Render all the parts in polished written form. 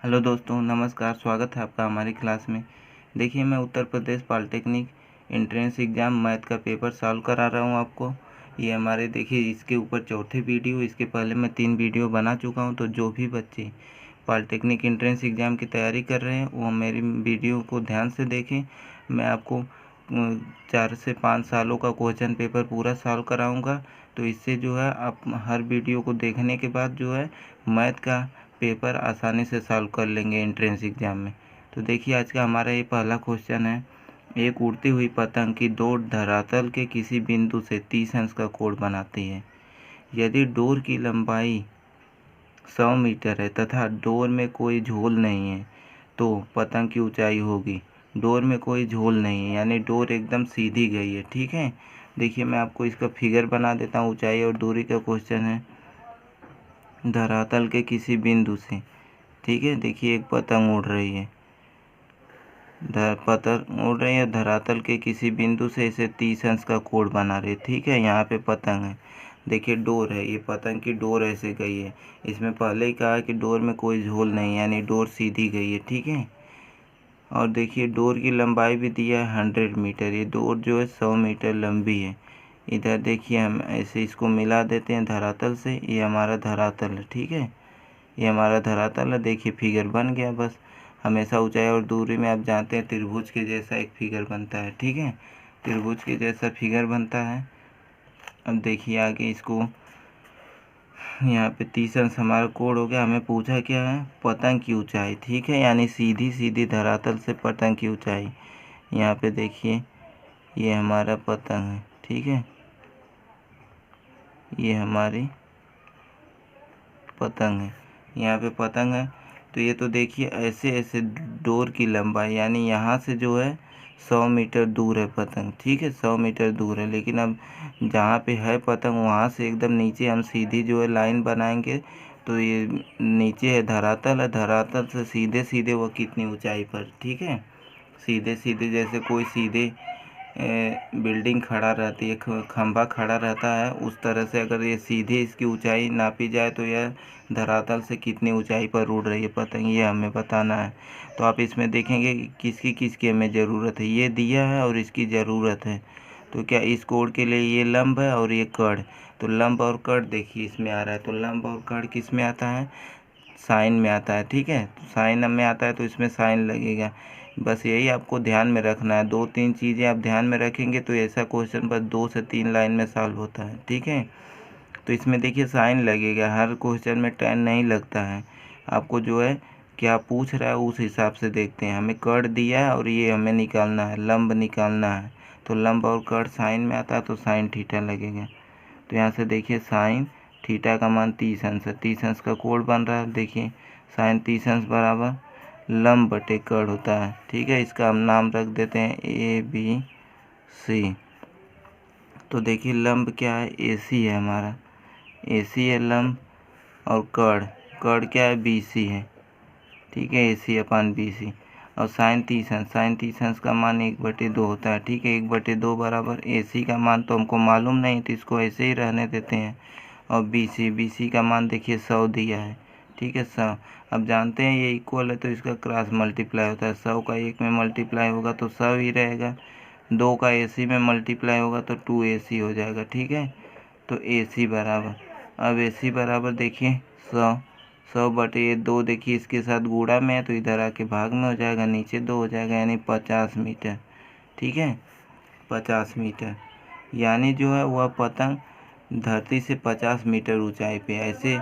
Hello दोस्तों, नमस्कार। स्वागत है आपका हमारी क्लास में। देखिए, मैं Uttar Pradesh polytechnic entrance exam math का पेपर सॉल्व करा रहा हूँ आपको। ये हमारे देखिए इसके ऊपर चौथे वीडियो, इसके पहले मैं 3 वीडियो बना चुका हूँ। तो जो भी बच्चे पॉलिटेक्निक एंट्रेंस एग्ज़ाम की तैयारी कर रहे हैं वो मेरी वीडियो को ध्यान से देखें। मैं आपको 4 से 5 सालों का क्वेश्चन पेपर पूरा सॉल्व कराऊँगा। तो इससे जो है आप हर वीडियो को देखने के बाद जो है मैथ का पेपर आसानी से सॉल्व कर लेंगे एंट्रेंस एग्ज़ाम में। तो देखिए, आज का हमारा ये पहला क्वेश्चन है। एक उड़ती हुई पतंग की डोर धरातल के किसी बिंदु से 30 अंश का कोण बनाती है। यदि डोर की लंबाई 100 मीटर है तथा डोर में कोई झोल नहीं है तो पतंग की ऊंचाई होगी। डोर में कोई झोल नहीं है यानी डोर एकदम सीधी गई है। ठीक है, देखिए मैं आपको इसका फिगर बना देता हूँ। ऊंचाई और दूरी का क्वेश्चन है धरातल के किसी बिंदु से। ठीक है, देखिए एक पतंग उड़ रही है, पतंग उड़ रही है धरातल के किसी बिंदु से इसे 30 अंश का कोण बना रही है। ठीक है, यहाँ पे पतंग है, देखिए डोर है, ये पतंग की डोर ऐसे गई है। इसमें पहले ही कहा कि डोर में कोई झोल नहीं यानी डोर सीधी गई है। ठीक है, और देखिए डोर की लंबाई भी दिया है 100 मीटर। ये डोर जो है 100 मीटर लंबी है। इधर देखिए हम ऐसे इसको मिला देते हैं धरातल से। ये हमारा धरातल है। ठीक है, ये हमारा धरातल है। देखिए फिगर बन गया। बस हमेशा ऊंचाई और दूरी में आप जानते हैं त्रिभुज के जैसा एक फिगर बनता है। ठीक है, त्रिभुज के जैसा फिगर बनता है। अब देखिए आगे इसको यहाँ पे 30 अंश हमारा कोण हो गया। हमें पूछा क्या है, पतंग की ऊंचाई। ठीक है, यानी सीधी सीधी धरातल से पतंग की ऊंचाई। यहाँ पे देखिए ये हमारा पतंग है। ठीक है, ये हमारी पतंग है, यहाँ पे पतंग है। तो ये तो देखिए ऐसे ऐसे डोर की लंबाई यानी यहाँ से जो है 100 मीटर दूर है पतंग। ठीक है, 100 मीटर दूर है। लेकिन अब जहाँ पे है पतंग वहाँ से एकदम नीचे हम सीधी जो है लाइन बनाएंगे तो ये नीचे है धरातल है, धरातल से सीधे सीधे वो कितनी ऊंचाई पर। ठीक है, सीधे सीधे जैसे कोई सीधे बिल्डिंग खड़ा रहती है, खंभा खड़ा रहता है, उस तरह से अगर ये सीधे इसकी ऊंचाई नापी जाए तो यह धरातल से कितनी ऊंचाई पर उड़ रही है पतंग, ये हमें बताना है। तो आप इसमें देखेंगे कि किसकी किसकी हमें ज़रूरत है। ये दिया है और इसकी ज़रूरत है। तो क्या इस कोण के लिए ये लंब है और ये कड़। तो लंब और कड़ देखिए इसमें आ रहा है। तो लंब और कड़ किस में आता है, साइन में आता है। ठीक है, तो साइन में आता है तो इसमें साइन लगेगा। बस यही आपको ध्यान में रखना है। 2-3 चीज़ें आप ध्यान में रखेंगे तो ऐसा क्वेश्चन बस 2 से 3 लाइन में सॉल्व होता है। ठीक है, तो इसमें देखिए साइन लगेगा। हर क्वेश्चन में tan नहीं लगता है। आपको जो है क्या पूछ रहा है उस हिसाब से देखते हैं। हमें कड़ दिया है और ये हमें निकालना है, लंब निकालना है। तो लंब और कड़ साइन में आता है तो साइन थीटा लगेगा। तो यहाँ से देखिए साइन थीटा का मान 30 अंश है। 30 अंश का कोण बन रहा है। देखिए साइन 30 अंश बराबर लंब बटे कड़ होता है। ठीक है, इसका हम नाम रख देते हैं ABC। तो देखिए लंब क्या है, AC है हमारा, AC है लंब। और कड़ क्या है, BC है। ठीक है, AC/BC। और साइन 30 अंश, साइन 30 अंश का मान 1/2 होता है। ठीक है, 1/2 बराबर AC का मान तो हमको मालूम नहीं तो इसको ऐसे ही रहने देते हैं। और BC का मान देखिए 100 दिया है। ठीक है, 100। अब जानते हैं ये इक्वल है तो इसका क्रॉस मल्टीप्लाई होता है। 100 का 1 में मल्टीप्लाई होगा तो 100 ही रहेगा। 2 का AC में मल्टीप्लाई होगा तो 2AC हो जाएगा। ठीक है, तो AC बराबर, अब AC बराबर देखिए 100/2। देखिए इसके साथ गुणा में है तो इधर आके भाग में हो जाएगा, नीचे 2 हो जाएगा यानी 50 मीटर। ठीक है, 50 मीटर यानी जो है वह पतंग धरती से 50 मीटर ऊंचाई पे ऐसे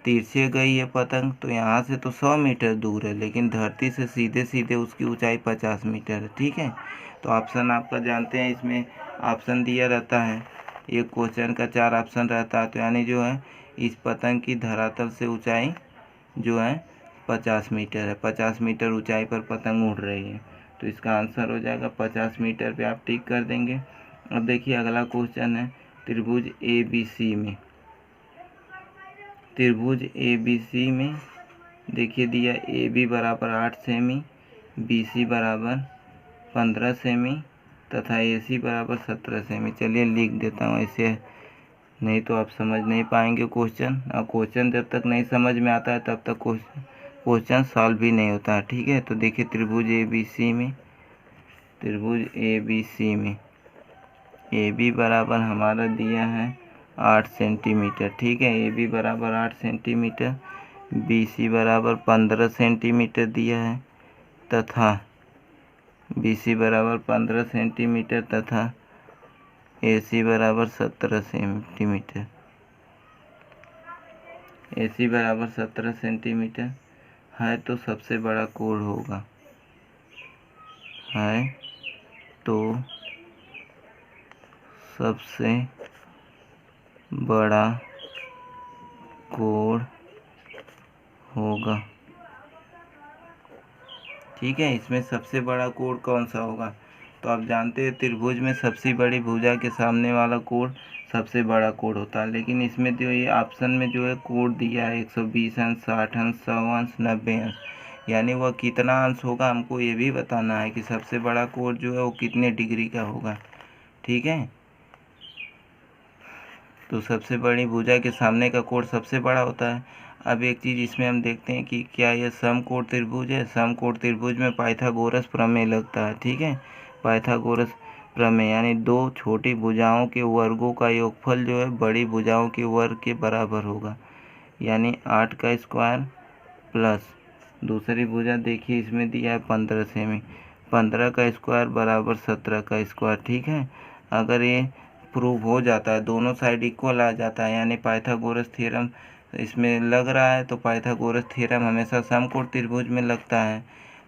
तिरछे गई है पतंग। तो यहाँ से तो 100 मीटर दूर है लेकिन धरती से सीधे सीधे उसकी ऊंचाई 50 मीटर है। ठीक है, तो ऑप्शन आपका जानते हैं इसमें ऑप्शन दिया रहता है। एक क्वेश्चन का 4 ऑप्शन रहता है। तो यानी जो है इस पतंग की धरातल से ऊंचाई जो है 50 मीटर है। 50 मीटर ऊंचाई पर पतंग उड़ रही है। तो इसका आंसर हो जाएगा 50 मीटर पे आप टिक कर देंगे। अब देखिए अगला क्वेश्चन है त्रिभुज ABC में। त्रिभुज ABC में देखिए दिया AB बराबर 8 सेमी, BC बराबर 15 सेमी तथा AC बराबर 17 सेमी। चलिए लिख देता हूँ ऐसे, नहीं तो आप समझ नहीं पाएंगे क्वेश्चन। और क्वेश्चन जब तक नहीं समझ में आता है तब तक क्वेश्चन क्वेश्चन सॉल्व भी नहीं होता है। ठीक है, तो देखिए त्रिभुज ए बी सी में, त्रिभुज ए बी सी में ए बी बराबर हमारा दिया है 8 सेंटीमीटर। ठीक है, ए बी बराबर 8 सेंटीमीटर, बी सी बराबर 15 सेंटीमीटर दिया है तथा बी सी बराबर 15 सेंटीमीटर तथा ए सी बराबर 17 सेंटीमीटर। ए सी बराबर 17 सेंटीमीटर है तो सबसे बड़ा कोण होगा, है तो सबसे बड़ा कोण होगा। ठीक है, इसमें सबसे बड़ा कोण कौन सा होगा? तो आप जानते हैं त्रिभुज में सबसे बड़ी भुजा के सामने वाला कोण सबसे बड़ा कोण होता है, लेकिन इसमें जो ये ऑप्शन में जो है कोण दिया है 120 अंश, 60 अंश, 100 अंश, 90 अंश, यानी वह कितना अंश होगा हमको ये भी बताना है कि सबसे बड़ा कोण जो है वो कितने डिग्री का होगा। ठीक है, तो सबसे बड़ी भुजा के सामने का कोण सबसे बड़ा होता है। अब एक चीज़ इसमें हम देखते हैं कि क्या यह समकोण त्रिभुज है। समकोण त्रिभुज में पाइथागोरस प्रमेय लगता है। ठीक है, पाइथागोरस प्रमेय यानी दो छोटी भुजाओं के वर्गों का योगफल जो है बड़ी भुजाओं के वर्ग के बराबर होगा, यानी 8 का स्क्वायर प्लस दूसरी भुजा देखिए इसमें दिया है 15 सेमी, 15 का स्क्वायर बराबर 17 का स्क्वायर। ठीक है, अगर ये प्रूव हो जाता है, दोनों साइड इक्वल आ जाता है, यानी पाइथागोरस थ्योरम इसमें लग रहा है, तो पाइथागोरस थ्योरम हमेशा समकोण त्रिभुज में लगता है।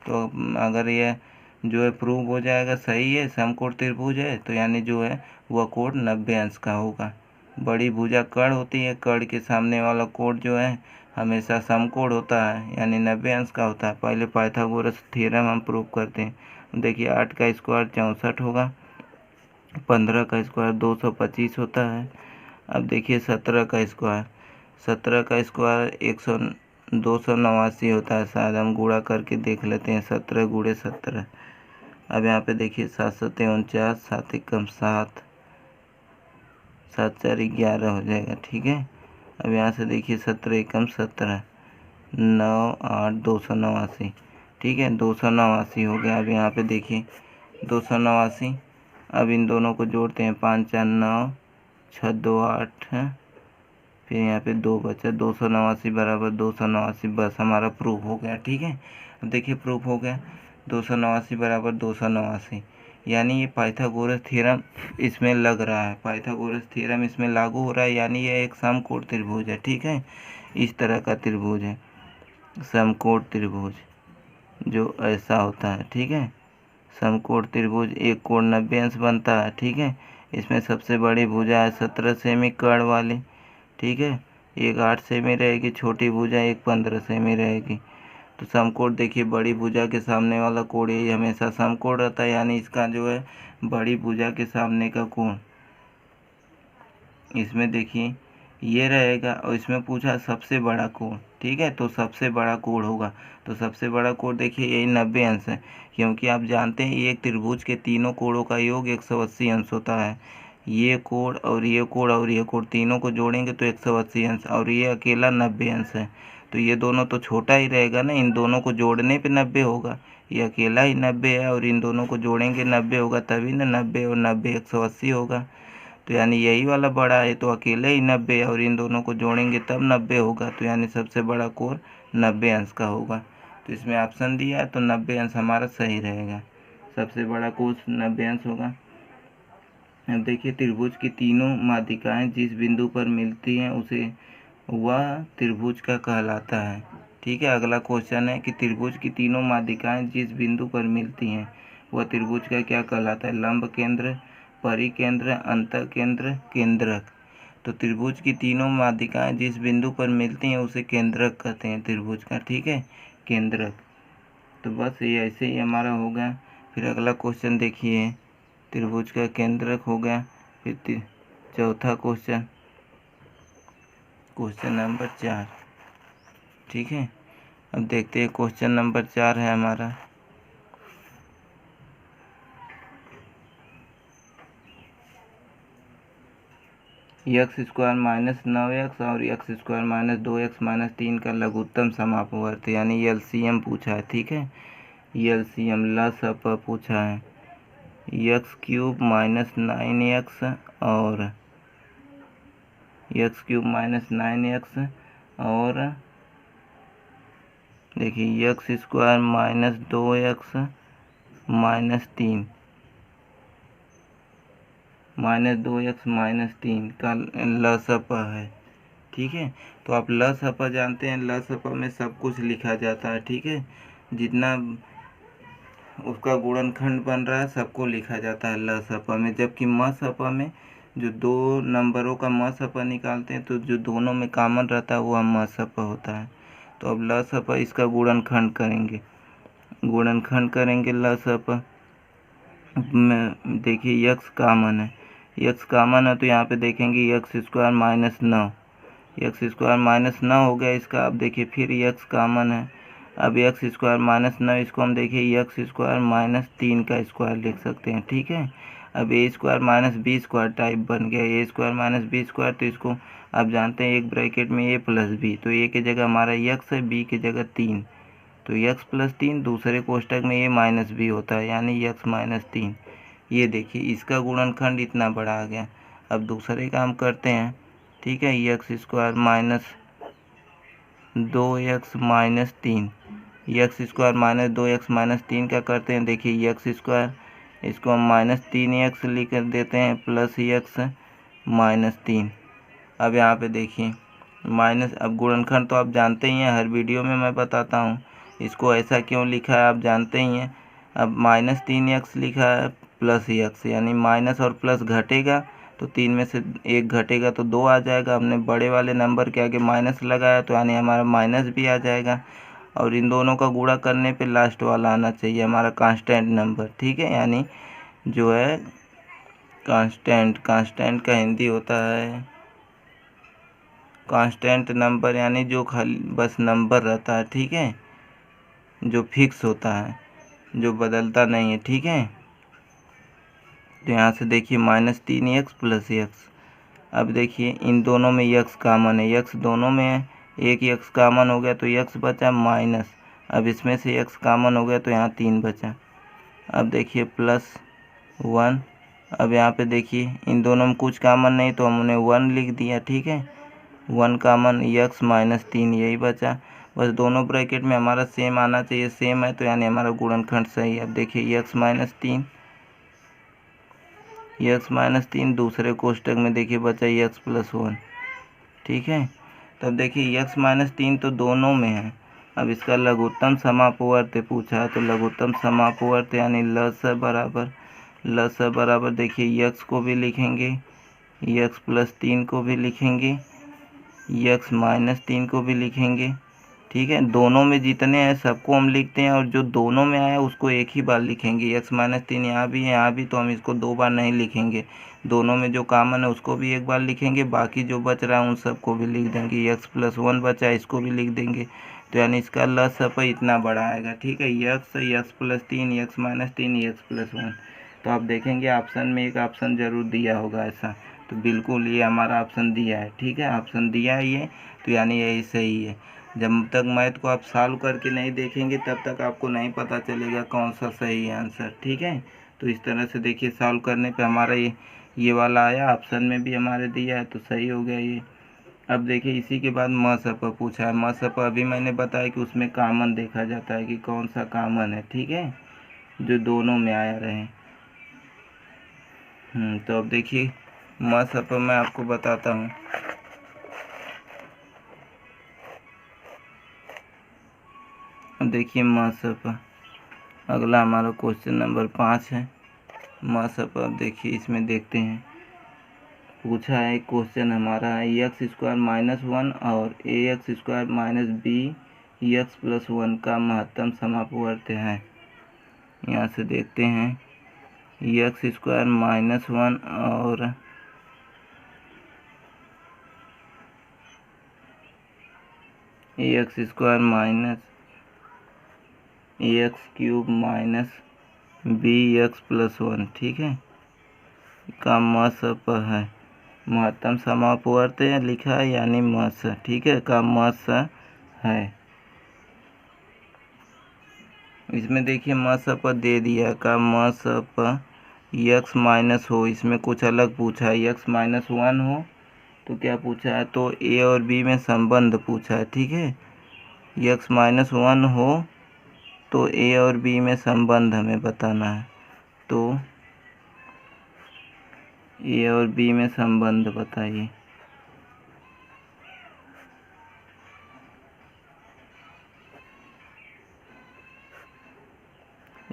तो अगर यह जो है प्रूव हो जाएगा सही है, समकोण त्रिभुज है, तो यानी जो है वह कोण 90 अंश का होगा। बड़ी भुजा कर्ण होती है, कर्ण के सामने वाला कोण जो है हमेशा समकोण होता है, यानी 90 अंश का होता है। पहले पाइथागोरस थ्योरम हम प्रूव करते हैं। देखिए 8 का स्क्वायर 64 होगा, 15 का स्क्वायर 225 होता है। अब देखिए 17 का स्क्वायर, 17 का स्क्वायर 289 होता है। शायद हम गुणा करके देख लेते हैं, 17 गुणे 17। अब यहाँ पे देखिए 7 7 49, 7 एकम 7, 7 4 11 हो जाएगा। ठीक है, अब यहाँ से देखिए 17 एकम 17, 9 8 289। ठीक है, 289 हो गया। अब यहाँ पे देखिए 289, अब इन दोनों को जोड़ते हैं, 5 4 9, 6 2 8 है, फिर यहाँ पे 2 बचा, 289 बराबर 289, बस हमारा प्रूफ हो गया। ठीक है, अब देखिए प्रूफ हो गया, 289 बराबर 289, यानी ये पाइथागोरस थ्योरम इसमें लग रहा है, पाइथागोरस थ्योरम इसमें लागू हो रहा है, यानी यह एक समकोण त्रिभुज है। ठीक है, इस तरह का त्रिभुज है समकोण त्रिभुज, जो ऐसा होता है। ठीक है, समकोण त्रिभुज एक कोण 90 अंश बनता है। ठीक है, इसमें सबसे बड़ी भुजा है 17 सेमी कर्ण वाली। ठीक है, एक 8 सेमी रहेगी, छोटी भुजा एक 15 सेमी रहेगी। तो समकोण देखिए बड़ी भुजा के सामने वाला कोण ये हमेशा समकोण रहता है, यानी इसका जो है बड़ी भुजा के सामने का कोण इसमें देखिए ये रहेगा, और इसमें पूछा सबसे बड़ा कोण। ठीक है, तो सबसे बड़ा कोण होगा, तो सबसे बड़ा कोण देखिए यही 90 अंश है, क्योंकि आप जानते हैं एक त्रिभुज के तीनों कोणों का योग 180 अंश होता है। ये कोण और ये कोण और ये कोण तीनों को जोड़ेंगे तो 180 अंश, और ये अकेला 90 अंश है, तो ये दोनों तो छोटा ही रहेगा ना, इन दोनों को जोड़ने पे 90 होगा। ये अकेला ही 90 है और इन दोनों को जोड़ेंगे 90 होगा, तभी ना 90 और 90 180 होगा। तो यानी यही वाला बड़ा है, तो अकेले ही 90 और इन दोनों को जोड़ेंगे तब 90 होगा, तो यानी सबसे बड़ा कोण 90 अंश का होगा। तो इसमें ऑप्शन दिया है तो 90 अंश हमारा सही रहेगा, सबसे बड़ा कोण 90 अंश होगा। अब देखिए त्रिभुज की तीनों माध्यिकाएं जिस बिंदु पर मिलती हैं उसे वह त्रिभुज का कहलाता है। ठीक है, अगला क्वेश्चन है कि त्रिभुज की तीनों माध्यिकाएं जिस बिंदु पर मिलती हैं वह त्रिभुज का क्या कहलाता है? लंब केंद्र, परिकेंद्र, अंतःकेंद्र, केंद्रक। तो त्रिभुज की तीनों माध्यिकाएं जिस बिंदु पर मिलती हैं उसे केंद्रक कहते हैं त्रिभुज का। ठीक है, केंद्रक। तो बस ये ऐसे ही हमारा हो गया। फिर अगला क्वेश्चन देखिए, त्रिभुज का केंद्रक हो गया। फिर चौथा क्वेश्चन, क्वेश्चन नंबर 4। ठीक है, अब देखते हैं क्वेश्चन नंबर 4 है हमारा। एक्स स्क्वायर माइनस 9x और x square minus 2x minus 3 का लघुत्तम समापवर्त यानी एलसीएम पूछा है। ठीक है, एलसीएम लसअप पूछा है। एक्स क्यूब माइनस 9x और एक्स क्यूब माइनस 9x और देखिए x square minus 2x minus 3 का लसअपा है। ठीक है, तो आप लसअपा जानते हैं, लसअपा में सब कुछ लिखा जाता है। ठीक है, जितना उसका गुणनखंड बन रहा है सबको लिखा जाता है लसअपा में। जबकि मसअपा में जो दो नंबरों का मसअपा निकालते हैं तो जो दोनों में कॉमन रहता है वो मसअपा होता है। तो अब लसअपा इसका गुणनखंड करेंगे लसअपा में। देखिए यक्स कॉमन है तो यहाँ पे देखेंगे x square minus 9, x square minus 9 हो गया इसका। अब देखिए फिर एक्स कॉमन है, अब एक्स स्क्वायर माइनस 9 इसको हम देखिए एक्स स्क्वायर माइनस 3 का स्क्वायर लिख सकते हैं। ठीक है, अब A square minus B square type बन गया, A square minus B square. तो इसको आप जानते हैं एक ब्रैकेट में ए प्लस बी, तो ए की जगह हमारा एक्स है, बी की जगह 3, तो एक्स प्लस 3 दूसरे कोष्टक में ए माइनस बी होता है यानी एक्स माइनस 3। ये देखिए इसका गुणनखंड इतना बड़ा आ गया। अब दूसरे काम करते हैं। ठीक है, x square minus 2x minus 3, x square minus 2x minus 3 का करते हैं। देखिए एक्स स्क्वायर इसको हम माइनस 3x लिख देते हैं प्लस एक्स माइनस 3। अब यहाँ पे देखिए माइनस, अब गुणनखंड तो आप जानते ही हैं, हर वीडियो में मैं बताता हूँ इसको ऐसा क्यों लिखा है, आप जानते ही हैं। अब माइनस 3x लिखा है प्लस एक्स, यानी माइनस और प्लस घटेगा तो 3 में से 1 घटेगा तो 2 आ जाएगा। हमने बड़े वाले नंबर के आगे माइनस लगाया तो यानी हमारा माइनस भी आ जाएगा। और इन दोनों का गुणा करने पे लास्ट वाला आना चाहिए हमारा कांस्टेंट नंबर। ठीक है, यानी जो है कांस्टेंट का हिंदी होता है कांस्टेंट नंबर, यानी जो खाली बस नंबर रहता है। ठीक है, जो फिक्स होता है, जो बदलता नहीं है। ठीक है, तो यहाँ से देखिए माइनस 3x प्लस एक्स। अब देखिए इन दोनों में x कॉमन है, x दोनों में है, एक x कॉमन हो गया तो x बचा माइनस। अब इसमें से x कॉमन हो गया तो यहाँ 3 बचा। अब देखिए प्लस 1। अब यहाँ पे देखिए इन दोनों में कुछ कॉमन नहीं तो हमने 1 लिख दिया। ठीक है, 1 कॉमन x माइनस 3 यही बचा। बस दोनों ब्रैकेट में हमारा सेम आना चाहिए, सेम है तो यानी हमारा गुणनखंड सही है। अब देखिए x माइनस 3 दूसरे कोष्टक में देखिए बचा x प्लस 1। ठीक है, तब देखिए x माइनस 3 तो दोनों में है। अब इसका लघुत्तम समापवर्त पूछा है, तो लघुत्तम समापवर्त यानी लस बराबर देखिए x को भी लिखेंगे, x प्लस 3 को भी लिखेंगे, x माइनस 3 को भी लिखेंगे। ठीक है, दोनों में जितने हैं सबको हम लिखते हैं और जो दोनों में आया उसको एक ही बार लिखेंगे। x माइनस 3 यहाँ भी है यहाँ भी, तो हम इसको 2 बार नहीं लिखेंगे। दोनों में जो कॉमन है उसको भी एक बार लिखेंगे, बाकी जो बच रहा है उन सबको भी लिख देंगे। x प्लस 1 बचा है इसको भी लिख देंगे, तो यानी इसका लसअप इतना बड़ा आएगा। ठीक है, x plus 3, x minus 3, x plus 1। तो आप देखेंगे ऑप्शन में एक ऑप्शन ज़रूर दिया होगा ऐसा, तो बिल्कुल ये हमारा ऑप्शन दिया है। ठीक है, ऑप्शन दिया है ये, तो यानी यही सही है। जब तक मैथ को आप सॉल्व करके नहीं देखेंगे तब तक आपको नहीं पता चलेगा कौन सा सही है आंसर। ठीक है, तो इस तरह से देखिए सॉल्व करने पे हमारा ये वाला आया, ऑप्शन में भी हमारे दिया है तो सही हो गया ये। अब देखिए इसी के बाद मसअप पूछा है। मसअप अभी मैंने बताया कि उसमें कॉमन देखा जाता है कि कौन सा कॉमन है। ठीक है, जो दोनों में आया रहे। तो अब देखिए मसअप मैं आपको बताता हूँ। देखिए मसअप अगला हमारा क्वेश्चन नंबर 5 है। मसअप अब देखिए इसमें देखते हैं, पूछा है क्वेश्चन हमारा है एक्स स्क्वायर माइनस 1 और A X square minus B X plus 1 का महत्तम समापवर्त है। यहाँ से देखते हैं एक्स स्क्वायर माइनस 1 और A X square minus A X cube minus B X plus 1। ठीक है, का मसअप है। महत्तम समापवर्त लिखा है यानी मस, ठीक है, का मस है। इसमें देखिए मस पर दे दिया का मस पर यक्स माइनस हो, इसमें कुछ अलग पूछा है, यक्स माइनस 1 हो तो क्या पूछा है, तो ए और बी में संबंध पूछा है, ठीक है। यक्स माइनस 1 हो तो ए और बी में संबंध हमें बताना है, तो ए और बी में संबंध बताइए।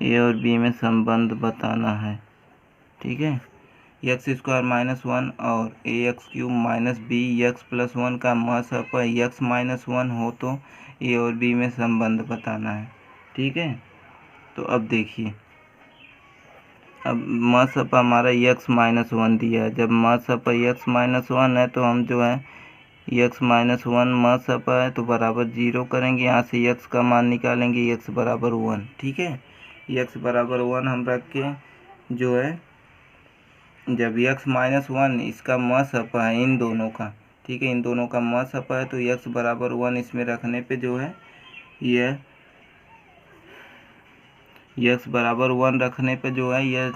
ए और बी में संबंध बताना है, ठीक है। एक्स स्क्वायर माइनस 1 और A X cube minus B X plus 1 का मस पर एक्स माइनस 1 हो तो ए और बी में संबंध बताना है, ठीक है। तो अब देखिए, अब मस पर हमारा एक्स माइनस 1 दिया है, जब मस पर एक्स माइनस 1 है तो हम जो है एक्स माइनस 1 मस पर है तो बराबर 0 करेंगे, यहाँ से एक्स का मान निकालेंगे, एक्स बराबर 1, ठीक है। एक्स बराबर 1 हम रख के जो है जब x माइनस 1 इसका मस अप है इन दोनों का, ठीक है, इन दोनों का मस अप है तो x बराबर 1 इसमें रखने पे जो है यह x बराबर 1 रखने पे जो है यह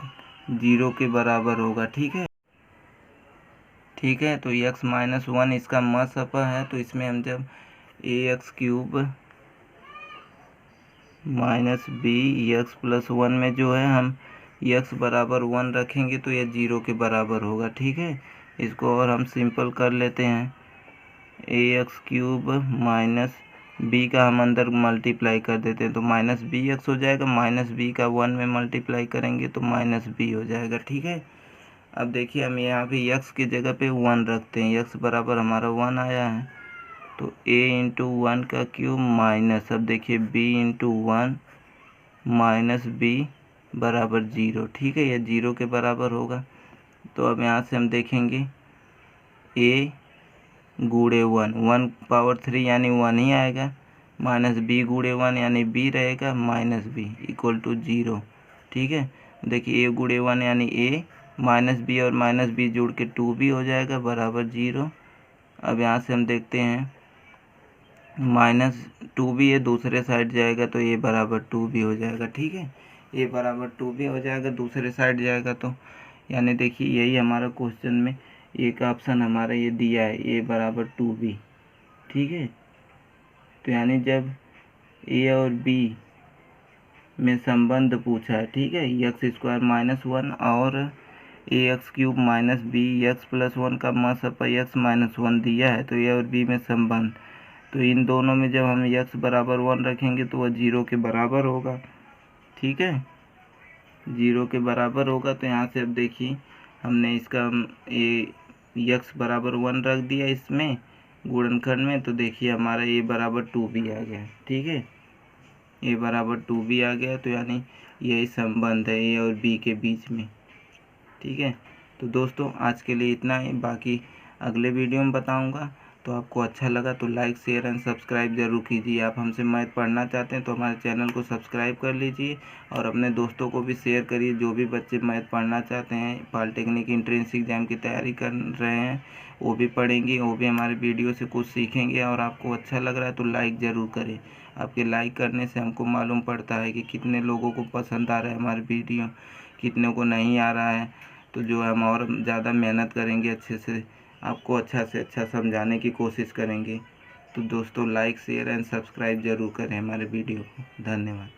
0 के बराबर होगा, ठीक है। ठीक है, तो x माइनस 1 इसका मस अप है तो इसमें हम जब A X cube minus B X plus 1 में जो है हम x बराबर 1 रखेंगे तो यह 0 के बराबर होगा, ठीक है। इसको और हम सिंपल कर लेते हैं, ए एक्स क्यूब माइनस बी का हम अंदर मल्टीप्लाई कर देते हैं तो माइनस बी एक्स हो जाएगा, माइनस बी का 1 में मल्टीप्लाई करेंगे तो माइनस बी हो जाएगा, ठीक है। अब देखिए हम यहाँ पे x की जगह पे 1 रखते हैं, x बराबर हमारा 1 आया है तो a इंटू 1 का क्यूब माइनस, अब देखिए b इंटू 1 माइनस बी बराबर 0, ठीक है, यह 0 के बराबर होगा। तो अब यहाँ से हम देखेंगे a गुणे 1 पावर 3 यानी 1 ही आएगा, माइनस बी गुणे 1 यानी b रहेगा, माइनस बी इक्वल टू 0, ठीक है। देखिए a गुणे 1 यानी a माइनस बी और माइनस बी जोड़ के 2b हो जाएगा बराबर 0। अब यहाँ से हम देखते हैं माइनस 2b ये दूसरे साइड जाएगा तो a बराबर 2b हो जाएगा, ठीक है, a बराबर 2b हो जाएगा, दूसरे साइड जाएगा तो यानी देखिए यही हमारा क्वेश्चन में एक ऑप्शन हमारा ये दिया है, a बराबर 2b, ठीक है। तो यानी जब a और b में संबंध पूछा है, ठीक है, एक्स स्क्वायर माइनस 1 और A X cube minus B X plus 1 का मस पर एक्स माइनस 1 दिया है तो ए और बी में संबंध, तो इन दोनों में जब हम एक्स बराबर 1 रखेंगे तो वह 0 के बराबर होगा, ठीक है, 0 के बराबर होगा। तो यहाँ से अब देखिए हमने इसका एक्स बराबर 1 रख दिया इसमें गुणनखंड में, तो देखिए हमारा ए बराबर 2b आ गया, ठीक है, ए बराबर 2b आ गया, तो यानी यही संबंध है ए और बी के बीच में, ठीक है। तो दोस्तों आज के लिए इतना ही, बाकी अगले वीडियो में बताऊंगा। तो आपको अच्छा लगा तो लाइक शेयर एंड सब्सक्राइब ज़रूर कीजिए। आप हमसे मैथ पढ़ना चाहते हैं तो हमारे चैनल को सब्सक्राइब कर लीजिए और अपने दोस्तों को भी शेयर करिए, जो भी बच्चे मैथ पढ़ना चाहते हैं, पॉलिटेक्निक एंट्रेंस एग्ज़ाम की तैयारी कर रहे हैं, वो भी पढ़ेंगे, वो भी हमारे वीडियो से कुछ सीखेंगे। और आपको अच्छा लग रहा है तो लाइक ज़रूर करें, आपके लाइक करने से हमको मालूम पड़ता है कि कितने लोगों को पसंद आ रहा है हमारे वीडियो, कितने को नहीं आ रहा है। तो जो हम और ज़्यादा मेहनत करेंगे, अच्छे से आपको अच्छा से अच्छा समझाने की कोशिश करेंगे। तो दोस्तों लाइक शेयर एंड सब्सक्राइब ज़रूर करें हमारे वीडियो को। धन्यवाद।